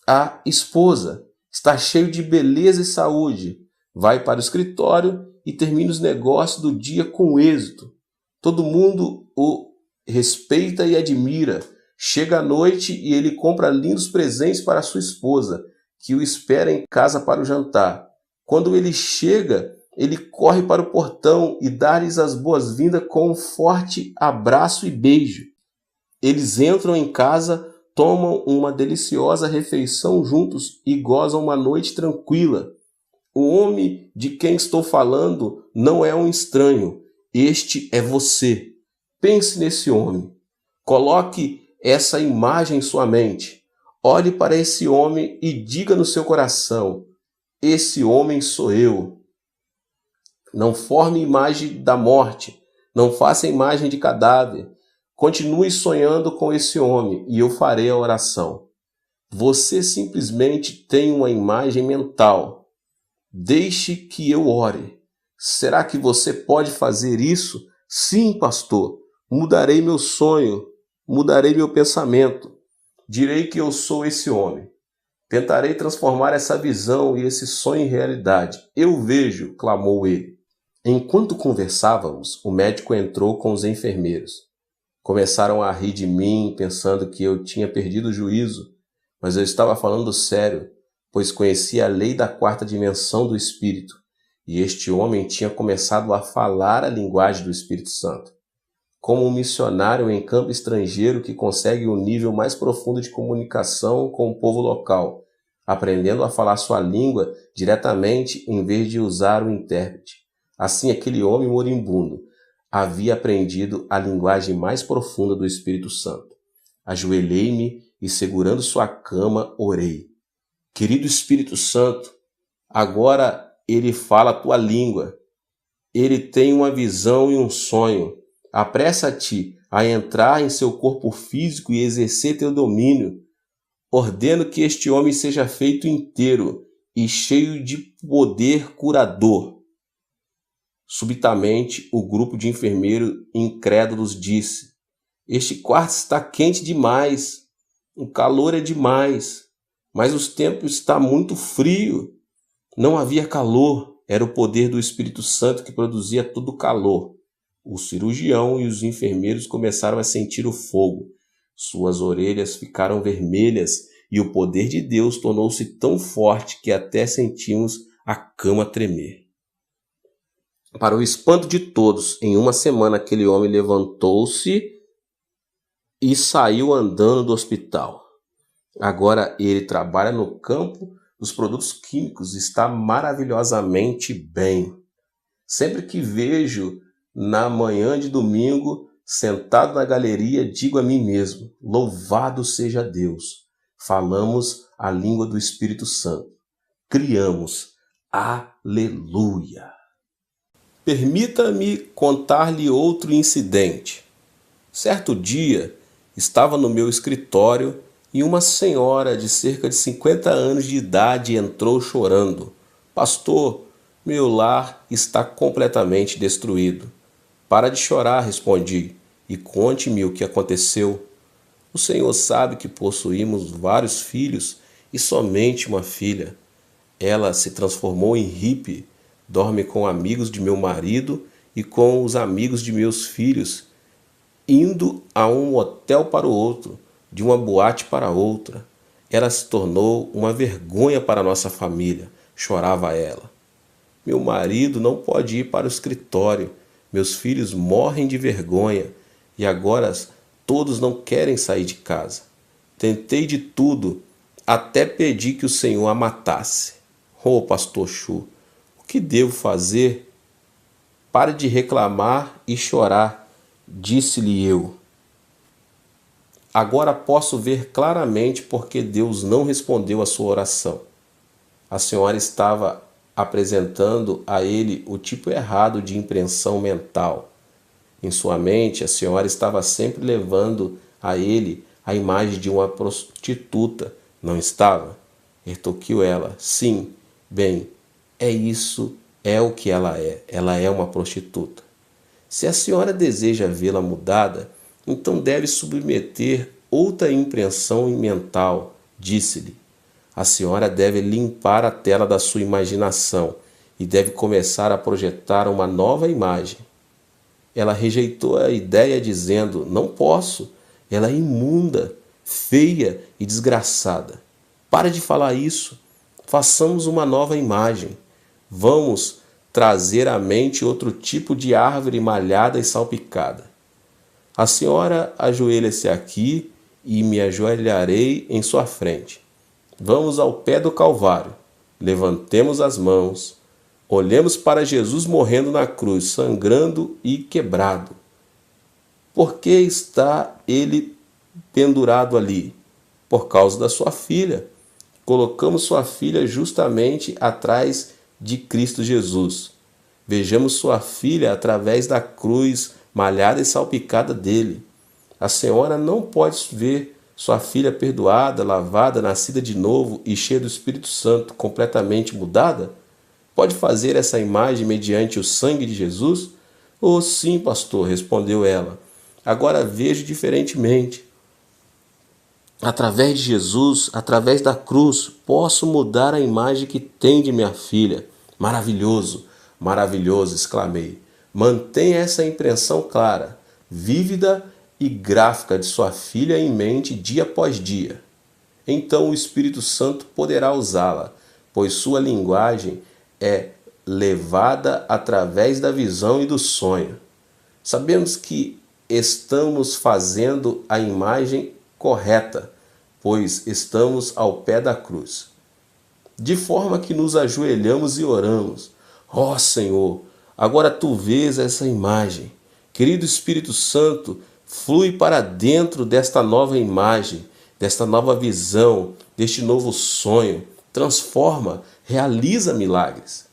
à esposa: está cheio de beleza e saúde. Vai para o escritório e termina os negócios do dia com êxito. Todo mundo o respeita e admira. Chega à noite e ele compra lindos presentes para sua esposa, que o espera em casa para o jantar. Quando ele chega, ele corre para o portão e dá-lhes as boas-vindas com um forte abraço e beijo. Eles entram em casa, tomam uma deliciosa refeição juntos e gozam uma noite tranquila. O homem de quem estou falando não é um estranho. Este é você. Pense nesse homem. Coloque essa imagem em sua mente. Olhe para esse homem e diga no seu coração: esse homem sou eu. Não forme imagem da morte. Não faça imagem de cadáver. Continue sonhando com esse homem e eu farei a oração. Você simplesmente tem uma imagem mental. Deixe que eu ore. Será que você pode fazer isso? Sim, pastor. Mudarei meu sonho. Mudarei meu pensamento. Direi que eu sou esse homem. Tentarei transformar essa visão e esse sonho em realidade. Eu vejo, clamou ele. Enquanto conversávamos, o médico entrou com os enfermeiros. Começaram a rir de mim, pensando que eu tinha perdido o juízo, mas eu estava falando sério, pois conhecia a lei da 4ª dimensão do Espírito, e este homem tinha começado a falar a linguagem do Espírito Santo. Como um missionário em campo estrangeiro que consegue um nível mais profundo de comunicação com o povo local, aprendendo a falar sua língua diretamente em vez de usar o intérprete. Assim, aquele homem moribundo havia aprendido a linguagem mais profunda do Espírito Santo. Ajoelhei-me e, segurando sua cama, orei. Querido Espírito Santo, agora ele fala a tua língua. Ele tem uma visão e um sonho. Apressa-te a entrar em seu corpo físico e exercer teu domínio. Ordeno que este homem seja feito inteiro e cheio de poder curador. Subitamente, o grupo de enfermeiros incrédulos disse: este quarto está quente demais, o calor é demais, mas o tempo está muito frio. Não havia calor, era o poder do Espírito Santo que produzia todo o calor. O cirurgião e os enfermeiros começaram a sentir o fogo. Suas orelhas ficaram vermelhas e o poder de Deus tornou-se tão forte que até sentimos a cama tremer. Para o espanto de todos, em uma semana aquele homem levantou-se e saiu andando do hospital. Agora ele trabalha no campo dos produtos químicos, está maravilhosamente bem. Sempre que vejo na manhã de domingo, sentado na galeria, digo a mim mesmo: louvado seja Deus. Falamos a língua do Espírito Santo. Criamos. Aleluia. Permita-me contar-lhe outro incidente. Certo dia, estava no meu escritório e uma senhora de cerca de 50 anos de idade entrou chorando. Pastor, meu lar está completamente destruído. Para de chorar, respondi, e conte-me o que aconteceu. O Senhor sabe que possuímos vários filhos e somente uma filha. Ela se transformou em hippie, dorme com amigos de meu marido e com os amigos de meus filhos, indo a um hotel para o outro, de uma boate para outra. Ela se tornou uma vergonha para nossa família, chorava ela. Meu marido não pode ir para o escritório, meus filhos morrem de vergonha e agora todos não querem sair de casa. Tentei de tudo, até pedi que o Senhor a matasse. Oh, pastor Chu, o que devo fazer? Pare de reclamar e chorar, disse-lhe eu. Agora posso ver claramente porque Deus não respondeu a sua oração. A senhora estava apresentando a ele o tipo errado de impressão mental. Em sua mente, a senhora estava sempre levando a ele a imagem de uma prostituta, não estava? Retorquiu ela. Sim, bem, é o que ela é uma prostituta. Se a senhora deseja vê-la mudada, então deve submeter outra impressão mental, disse-lhe. A senhora deve limpar a tela da sua imaginação e deve começar a projetar uma nova imagem. Ela rejeitou a ideia dizendo, não posso, ela é imunda, feia e desgraçada. Pare de falar isso, façamos uma nova imagem. Vamos trazer à mente outro tipo de árvore malhada e salpicada. A senhora ajoelha-se aqui e me ajoelharei em sua frente. Vamos ao pé do Calvário, levantemos as mãos, olhemos para Jesus morrendo na cruz, sangrando e quebrado. Por que está ele pendurado ali? Por causa da sua filha. Colocamos sua filha justamente atrás de Cristo Jesus. Vejamos sua filha através da cruz malhada e salpicada dele. A senhora não pode ver sua filha perdoada, lavada, nascida de novo e cheia do Espírito Santo, completamente mudada? Pode fazer essa imagem mediante o sangue de Jesus? Oh, sim, pastor, respondeu ela. Agora vejo diferentemente. Através de Jesus, através da cruz, posso mudar a imagem que tem de minha filha. Maravilhoso, maravilhoso, exclamei. Mantenha essa impressão clara, vívida e gráfica de sua filha em mente dia após dia. Então o Espírito Santo poderá usá-la, pois sua linguagem é levada através da visão e do sonho. Sabemos que estamos fazendo a imagem correta, pois estamos ao pé da cruz. De forma que nos ajoelhamos e oramos. Ó Senhor, agora Tu vês essa imagem. Querido Espírito Santo, flui para dentro desta nova imagem, desta nova visão, deste novo sonho. transforma, realiza milagres.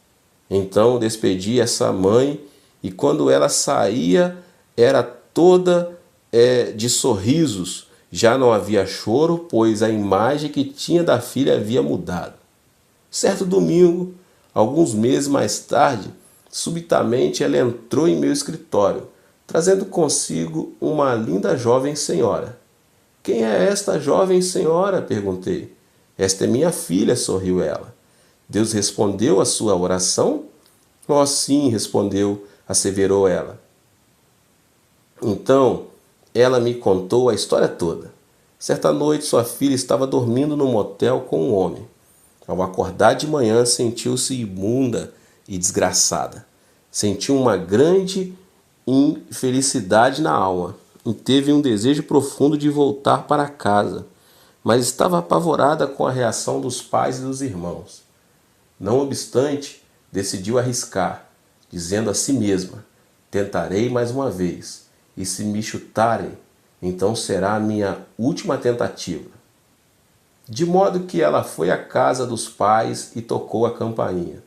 Então despedi essa mãe e quando ela saía era toda de sorrisos. Já não havia choro, pois a imagem que tinha da filha havia mudado. Certo domingo, alguns meses mais tarde, subitamente ela entrou em meu escritório, trazendo consigo uma linda jovem senhora. Quem é esta jovem senhora? Perguntei. Esta é minha filha, sorriu ela. Deus respondeu a sua oração? Oh, sim, respondeu, asseverou ela. Então, ela me contou a história toda. Certa noite, sua filha estava dormindo no motel com um homem. Ao acordar de manhã, sentiu-se imunda e desgraçada. Sentiu uma grande infelicidade na alma e teve um desejo profundo de voltar para casa, mas estava apavorada com a reação dos pais e dos irmãos. Não obstante, decidiu arriscar, dizendo a si mesma: tentarei mais uma vez, e se me chutarem, então será a minha última tentativa. De modo que ela foi à casa dos pais e tocou a campainha.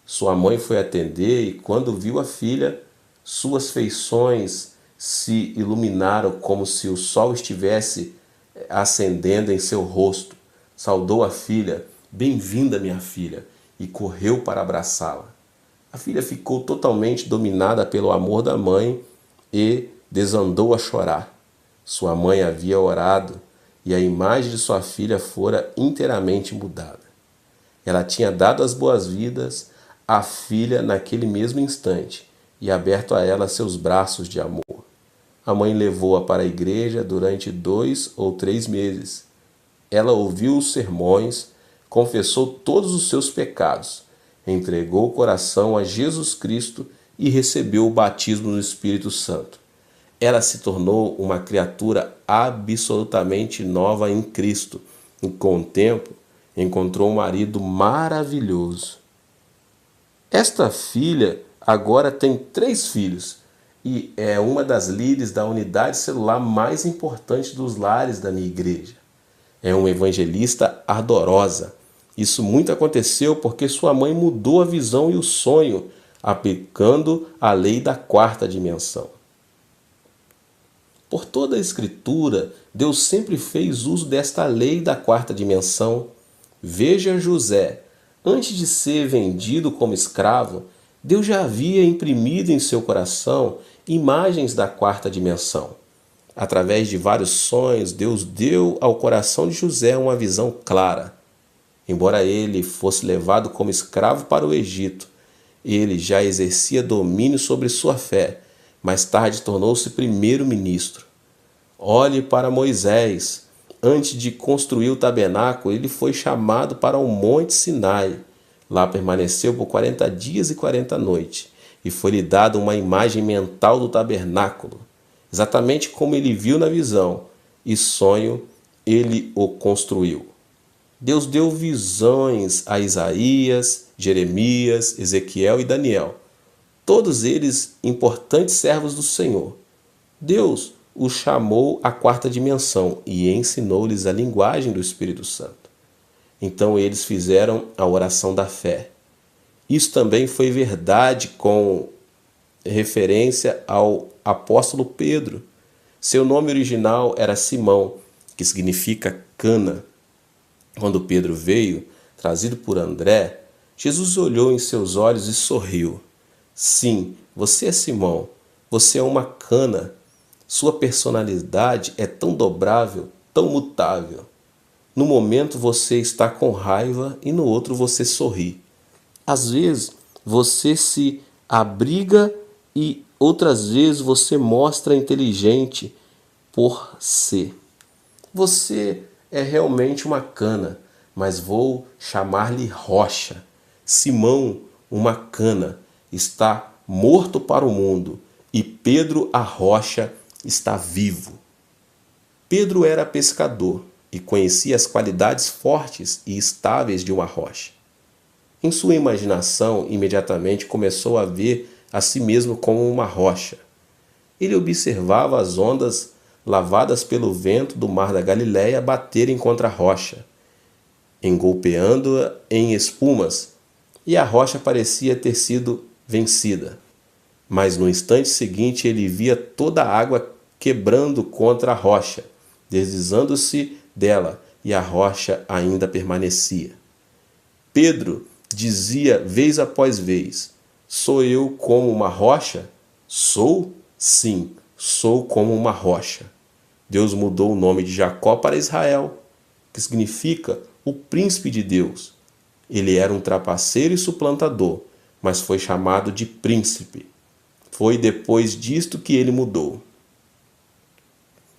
Sua mãe foi atender e, quando viu a filha, suas feições se iluminaram como se o sol estivesse acendendo em seu rosto. Saudou a filha: bem-vinda, minha filha, e correu para abraçá-la. A filha ficou totalmente dominada pelo amor da mãe e desandou a chorar. Sua mãe havia orado e a imagem de sua filha fora inteiramente mudada. Ela tinha dado as boas-vindas à filha naquele mesmo instante e aberto a ela seus braços de amor. A mãe levou-a para a igreja durante 2 ou 3 meses. Ela ouviu os sermões, confessou todos os seus pecados, entregou o coração a Jesus Cristo e recebeu o batismo no Espírito Santo. Ela se tornou uma criatura absolutamente nova em Cristo e, com o tempo, encontrou um marido maravilhoso. Esta filha agora tem 3 filhos e é uma das líderes da unidade celular mais importante dos lares da minha igreja. É uma evangelista ardorosa. Isso muito aconteceu porque sua mãe mudou a visão e o sonho, aplicando a lei da 4ª dimensão. Por toda a Escritura, Deus sempre fez uso desta lei da 4ª dimensão. Veja José. Antes de ser vendido como escravo, Deus já havia imprimido em seu coração imagens da 4ª dimensão. Através de vários sonhos, Deus deu ao coração de José uma visão clara. Embora ele fosse levado como escravo para o Egito, ele já exercia domínio sobre sua fé. Mais tarde tornou-se primeiro-ministro. Olhe para Moisés. Antes de construir o tabernáculo, ele foi chamado para o Monte Sinai. Lá permaneceu por 40 dias e 40 noites, e foi-lhe dada uma imagem mental do tabernáculo. Exatamente como ele viu na visão e sonho, ele o construiu. Deus deu visões a Isaías, Jeremias, Ezequiel e Daniel. Todos eles importantes servos do Senhor. Deus os chamou à 4ª dimensão e ensinou-lhes a linguagem do Espírito Santo. Então eles fizeram a oração da fé. Isso também foi verdade com referência ao apóstolo Pedro. Seu nome original era Simão, que significa cana. Quando Pedro veio, trazido por André, Jesus olhou em seus olhos e sorriu. Sim, você é Simão, você é uma cana. Sua personalidade é tão dobrável, tão mutável. No momento você está com raiva e no outro você sorri. Às vezes você se abriga e outras vezes você mostra inteligente por ser. Você é realmente uma cana, mas vou chamar-lhe rocha. Simão, uma cana, está morto para o mundo e Pedro, a rocha, está vivo. Pedro era pescador e conhecia as qualidades fortes e estáveis de uma rocha. Em sua imaginação, imediatamente começou a ver a si mesmo como uma rocha. Ele observava as ondas lavadas pelo vento do mar da Galileia baterem contra a rocha. engolpeando-a em espumas, e a rocha parecia ter sido vencida. Mas no instante seguinte ele via toda a água quebrando contra a rocha, deslizando-se dela, e a rocha ainda permanecia. Pedro dizia vez após vez: sou eu como uma rocha? Sou? Sim, sou como uma rocha. Deus mudou o nome de Jacó para Israel, que significa o príncipe de Deus. Ele era um trapaceiro e suplantador, mas foi chamado de príncipe. Foi depois disto que ele mudou.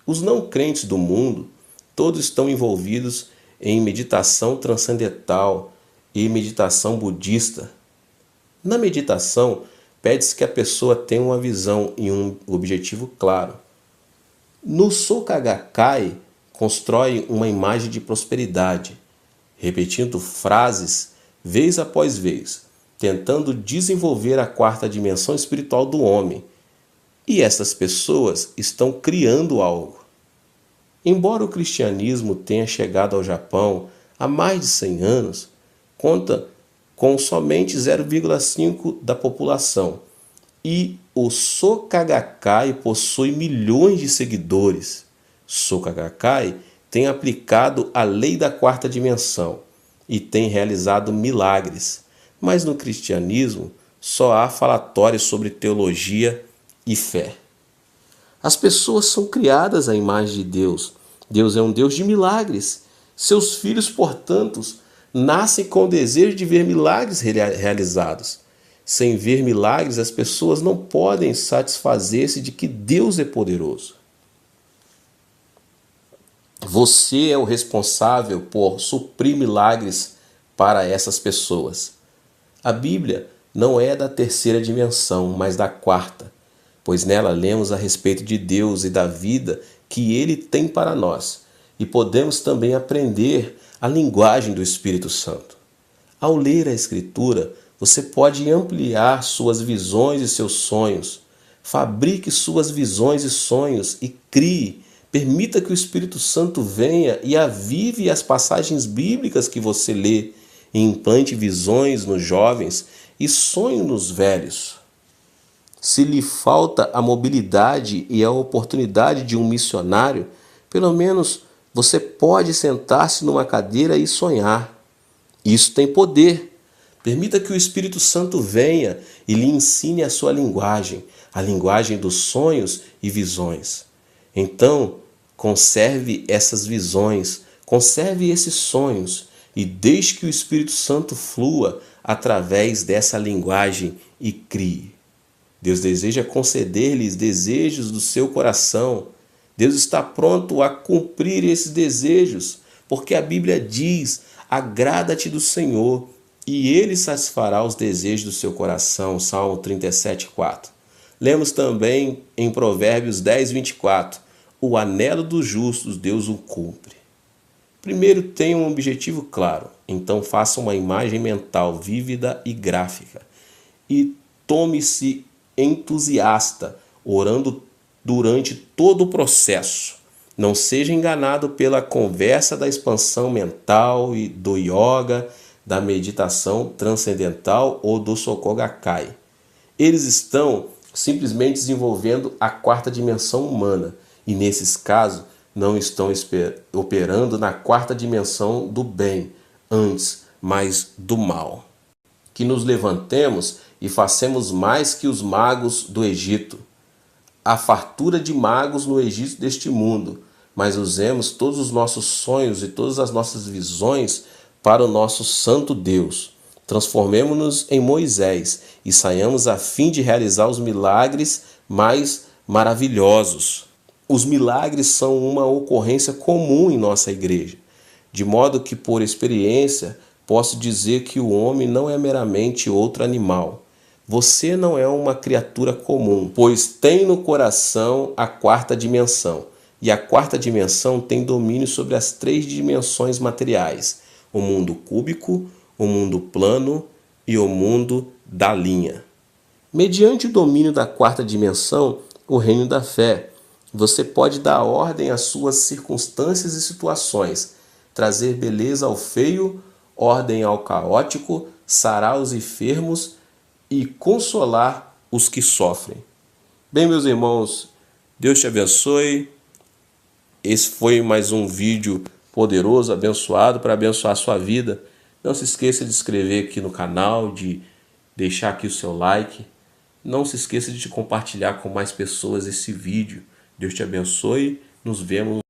Os não crentes do mundo, todos estão envolvidos em meditação transcendental e meditação budista. Na meditação, pede-se que a pessoa tenha uma visão e um objetivo claro. No Soka Gakkai, constrói uma imagem de prosperidade, repetindo frases vez após vez, tentando desenvolver a quarta dimensão espiritual do homem. E essas pessoas estão criando algo. Embora o cristianismo tenha chegado ao Japão há mais de 100 anos, conta com somente 0,5% da população. E o Soka Gakkai possui milhões de seguidores. Soka Gakkai tem aplicado a lei da quarta dimensão e tem realizado milagres. Mas no cristianismo só há falatórios sobre teologia e fé. As pessoas são criadas à imagem de Deus. Deus é um Deus de milagres. Seus filhos, portanto, nascem com o desejo de ver milagres realizados. Sem ver milagres, as pessoas não podem satisfazer-se de que Deus é poderoso. Você é o responsável por suprir milagres para essas pessoas. A Bíblia não é da terceira dimensão, mas da quarta, pois nela lemos a respeito de Deus e da vida que Ele tem para nós, e podemos também aprender a linguagem do Espírito Santo. Ao ler a Escritura, você pode ampliar suas visões e seus sonhos. Fabrique suas visões e sonhos e crie. Permita que o Espírito Santo venha e avive as passagens bíblicas que você lê e implante visões nos jovens e sonho nos velhos. Se lhe falta a mobilidade e a oportunidade de um missionário, pelo menos você pode sentar-se numa cadeira e sonhar. Isso tem poder. Permita que o Espírito Santo venha e lhe ensine a sua linguagem, a linguagem dos sonhos e visões. Então, conserve essas visões, conserve esses sonhos e deixe que o Espírito Santo flua através dessa linguagem e crie. Deus deseja conceder-lhes desejos do seu coração. Deus está pronto a cumprir esses desejos, porque a Bíblia diz: agrada-te do Senhor e Ele satisfará os desejos do seu coração. Salmo 37:4. Lemos também em Provérbios 10:24. O anelo dos justos Deus o cumpre. Primeiro tenha um objetivo claro, então faça uma imagem mental vívida e gráfica. E tome-se entusiasta, orando durante todo o processo. Não seja enganado pela conversa da expansão mental e do yoga, da meditação transcendental ou do Soka Gakkai. Eles estão simplesmente desenvolvendo a quarta dimensão humana e, nesses casos, não estão operando na quarta dimensão do bem, antes, mas do mal. Que nos levantemos e façamos mais que os magos do Egito. Há fartura de magos no Egito deste mundo, mas usemos todos os nossos sonhos e todas as nossas visões para o nosso santo Deus. Transformemo-nos em Moisés e saiamos a fim de realizar os milagres mais maravilhosos. Os milagres são uma ocorrência comum em nossa igreja, de modo que, por experiência, posso dizer que o homem não é meramente outro animal. Você não é uma criatura comum, pois tem no coração a quarta dimensão. E a quarta dimensão tem domínio sobre as 3 dimensões materiais: o mundo cúbico, o mundo plano e o mundo da linha. Mediante o domínio da quarta dimensão, o reino da fé, você pode dar ordem às suas circunstâncias e situações, trazer beleza ao feio, ordem ao caótico, sarar os enfermos e consolar os que sofrem. Bem, meus irmãos, Deus te abençoe. Esse foi mais um vídeo poderoso, abençoado, para abençoar a sua vida. Não se esqueça de se inscrever aqui no canal, de deixar aqui o seu like. Não se esqueça de compartilhar com mais pessoas esse vídeo. Deus te abençoe. Nos vemos.